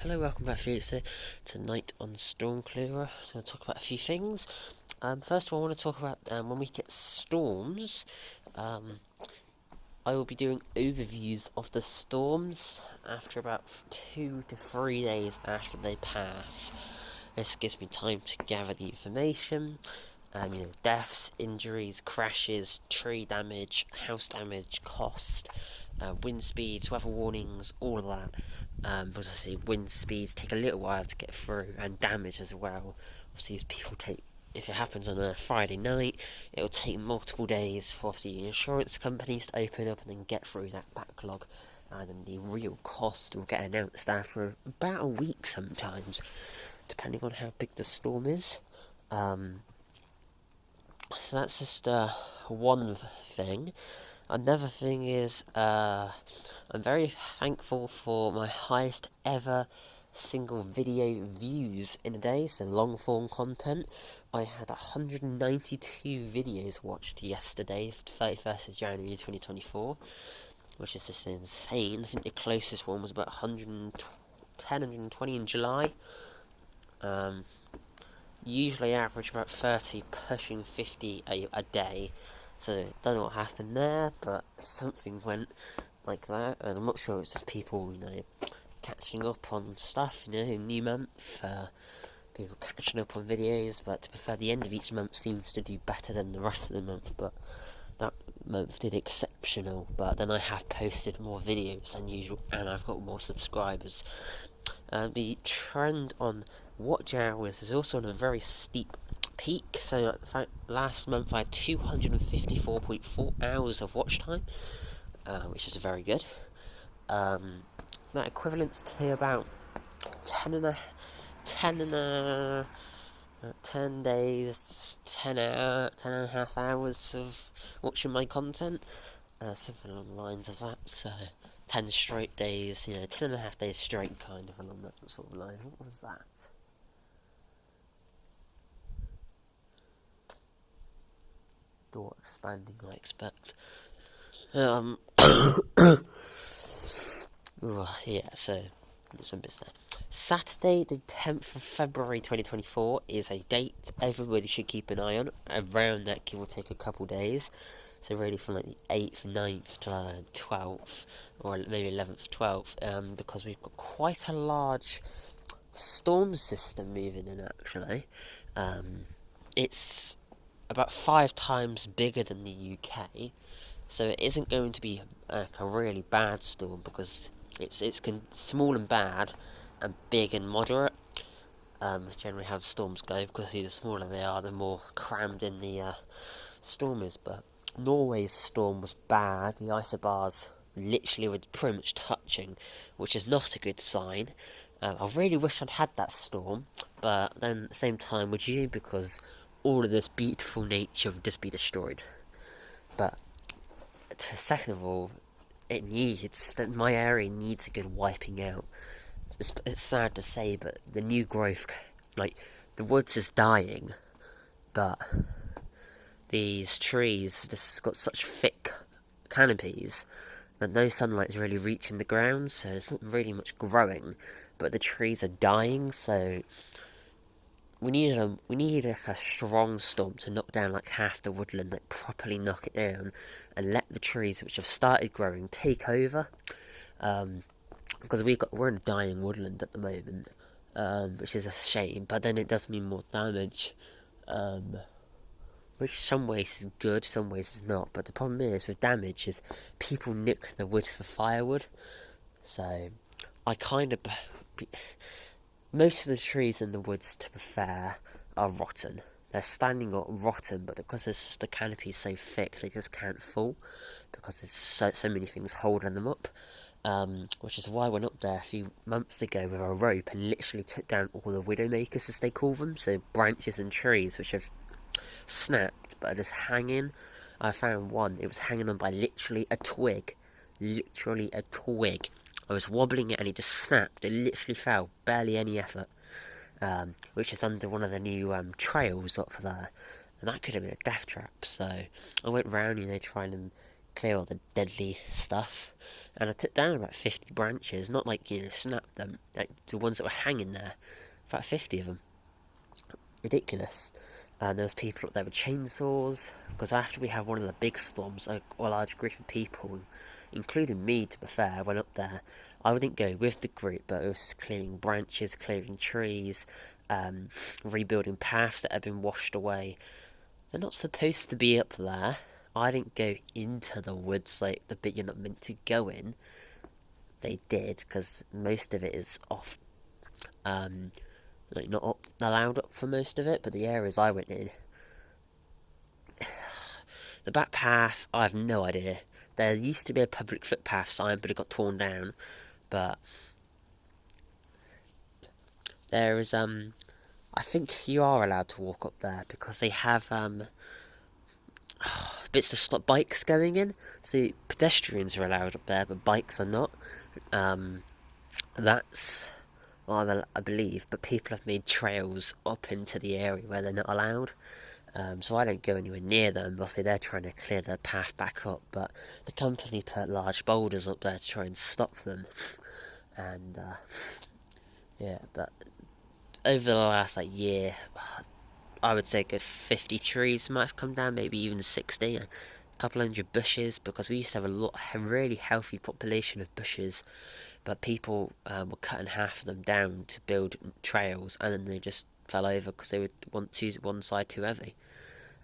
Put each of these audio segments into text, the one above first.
Hello, welcome back, Felix here. Tonight on Storm Clearer, I'm going to talk about a few things. First of all, I want to talk about when we get storms. I will be doing overviews of the storms after about 2 to 3 days after they pass. This gives me time to gather the information. Deaths, injuries, crashes, tree damage, house damage, cost, wind speeds, weather warnings, all of that. Because obviously wind speeds take a little while to get through, and damage as well. Obviously, if it happens on a Friday night, it'll take multiple days for obviously insurance companies to open up and then get through that backlog, and then the real cost will get announced after about a week sometimes, depending on how big the storm is. So that's just one thing. Another thing is, I'm very thankful for my highest ever single video views in a day, so long form content. I had 192 videos watched yesterday, 31st of January 2024, which is just insane. I think the closest one was about 110, 120 in July. Usually average about 30, pushing 50 a day. So, don't know what happened there, but something went like that, and I'm not sure it's just people, catching up on stuff, new month, people catching up on videos, but to be fair, the end of each month seems to do better than the rest of the month, but that month did exceptional, but then I have posted more videos than usual, and I've got more subscribers. The trend on watch hours is also on a very steep peak. So, in fact, last month I had 254.4 hours of watch time, which is very good. That equivalents to about 10 days, 10 and a half hours of watching my content, something along the lines of that. So 10 straight days, 10 and a half days straight, kind of along that sort of line. What was that? Door expanding, I expect. Yeah, so some bits there. Saturday, the 10th of February 2024 is a date everybody should keep an eye on. Around that, it will take a couple days. So really from like the 8th, 9th to 12th, or maybe 11th, 12th, because we've got quite a large storm system moving in, actually. It's about 5 times bigger than the UK, so it isn't going to be a really bad storm, because it's small and bad, and big and moderate. Generally how the storms go, because the smaller they are, the more crammed in the storm is. But Norway's storm was bad. The isobars literally were pretty much touching, which is not a good sign. I really wish I'd had that storm, but then at the same time, would you? Because all of this beautiful nature would just be destroyed. But second of all, my area needs a good wiping out. It's sad to say, but the new growth, like, the woods is dying, but these trees just got such thick canopies that no sunlight is really reaching the ground, so there's not really much growing, but the trees are dying, so we need like a strong storm to knock down like half the woodland, like properly knock it down, and let the trees which have started growing take over. Because we're in a dying woodland at the moment, which is a shame. But then it does mean more damage, which some ways is good, some ways is not. But the problem is with damage is people nick the wood for firewood. So most of the trees in the woods, to be fair, are rotten. They're standing or rotten, but because the canopy is so thick, they just can't fall, because there's so many things holding them up. Which is why I went up there a few months ago with a rope and literally took down all the widowmakers, as they call them, so branches and trees which have snapped but are just hanging. I found one, it was hanging on by literally a twig. I was wobbling it and it just snapped. It literally fell, barely any effort. Which is under one of the new trails up there, and that could have been a death trap. So I went round, trying to clear all the deadly stuff, and I took down about 50 branches, not like, snapped them, like the ones that were hanging there, about 50 of them. Ridiculous. And there was people up there with chainsaws, because after we had one of the big storms, a large group of people, including me to be fair, went up there. I didn't go with the group, but it was clearing branches, clearing trees, rebuilding paths that had been washed away. They're not supposed to be up there. I didn't go into the woods, like the bit you're not meant to go in. They did, because most of it is off, like not allowed up for most of it, but the areas I went in, the back path, I have no idea. There used to be a public footpath sign, but it got torn down. But there is, I think you are allowed to walk up there because they have, bits to stop bikes going in. So pedestrians are allowed up there, but bikes are not. That's well, I believe, but people have made trails up into the area where they're not allowed. So I don't go anywhere near them. Obviously, they're trying to clear the path back up, but the company put large boulders up there to try and stop them. And yeah, but over the last year, I would say a good 50 trees might have come down, maybe even 60. A couple hundred bushes, because we used to have a really healthy population of bushes, but people were cutting half of them down to build trails, and then they just fell over because they would want to one side too heavy.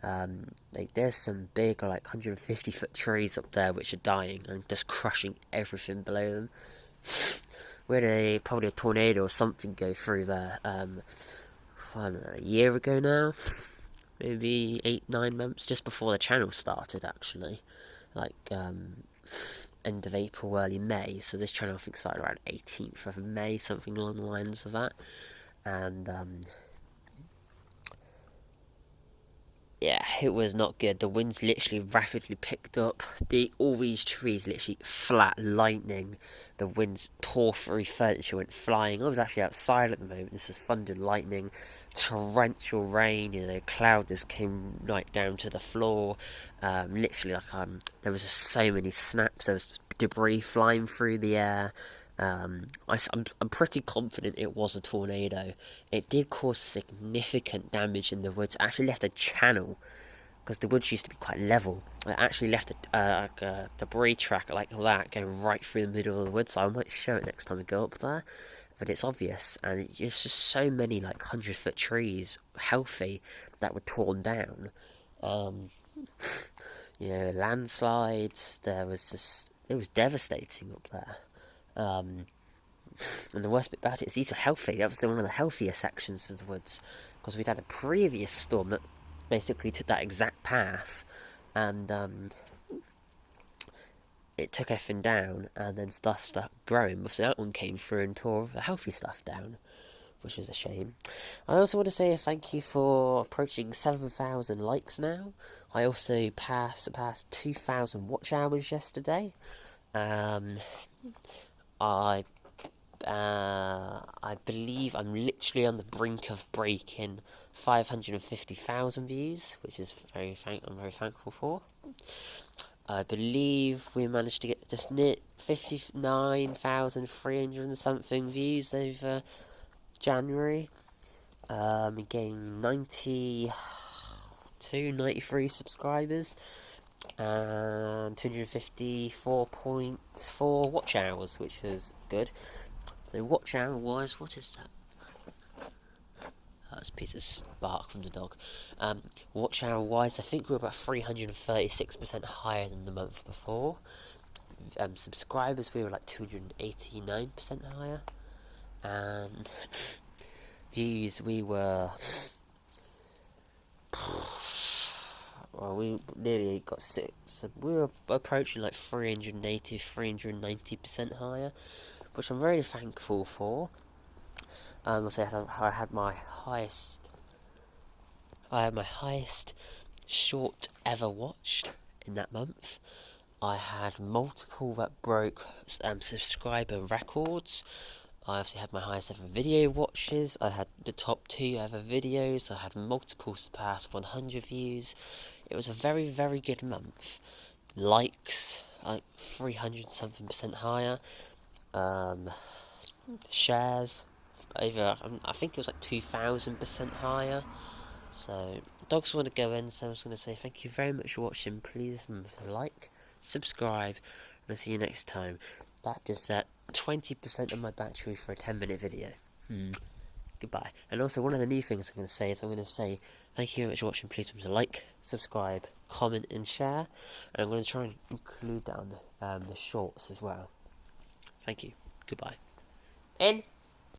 There's some big 150-foot trees up there which are dying and just crushing everything below them. We had probably a tornado or something go through there. I don't know, a year ago now, maybe 8-9 months, just before the channel started actually, end of April, early May. So this channel I think started around 18th of May, something along the lines of that. And yeah, it was not good. The winds literally rapidly picked up. All these trees literally flat lightning. The winds tore through furniture, went flying. I was actually outside at the moment. This is thunder, lightning, torrential rain. Cloud just came right down to the floor. Literally, there was just so many snaps. There was debris flying through the air. I'm pretty confident it was a tornado. It did cause significant damage in the woods. It actually left a channel, because the woods used to be quite level. It actually left a debris track like that going right through the middle of the woods. So I might show it next time we go up there. But it's obvious, and it's just so many 100-foot trees, healthy, that were torn down. Landslides. It was devastating up there. And the worst bit about it is these were healthy. That was one of the healthier sections of the woods, because we'd had a previous storm that basically took that exact path, and it took everything down, and then stuff started growing. So that one came through and tore the healthy stuff down, which is a shame. I also want to say a thank you for approaching 7,000 likes now. I also surpassed 2,000 watch hours yesterday. I believe I'm literally on the brink of breaking 550,000 views, which is I'm very thankful for. I believe we managed to get just near 59,300 and something views over January. We gained 93 subscribers and 254.4 watch hours, which is good. So watch hour wise, what is that? That's a piece of bark from the dog. Watch hour wise, I think we're about 336% higher than the month before. Subscribers, we were 289% higher. And views, we were... Well, we nearly got 6. So we were approaching 390% higher, which I'm very thankful for. I had my highest short ever watched in that month. I had multiple that broke subscriber records. I also had my highest ever video watches. I had the top 2 ever videos. I had multiple surpass 100 views. It was a very, very good month. Likes, like 300 something% higher. Shares over, I think it was like 2000% higher. So dogs want to go in, so I was going to say thank you very much for watching. Please remember to like, subscribe, and I'll see you next time. That just set 20% of my battery for a 10-minute video. Goodbye. And also, one of the new things I'm going to say is I'm going to say thank you very much for watching. Please remember to like, subscribe, comment, and share. And I'm going to try and include that on the shorts as well. Thank you. Goodbye. In.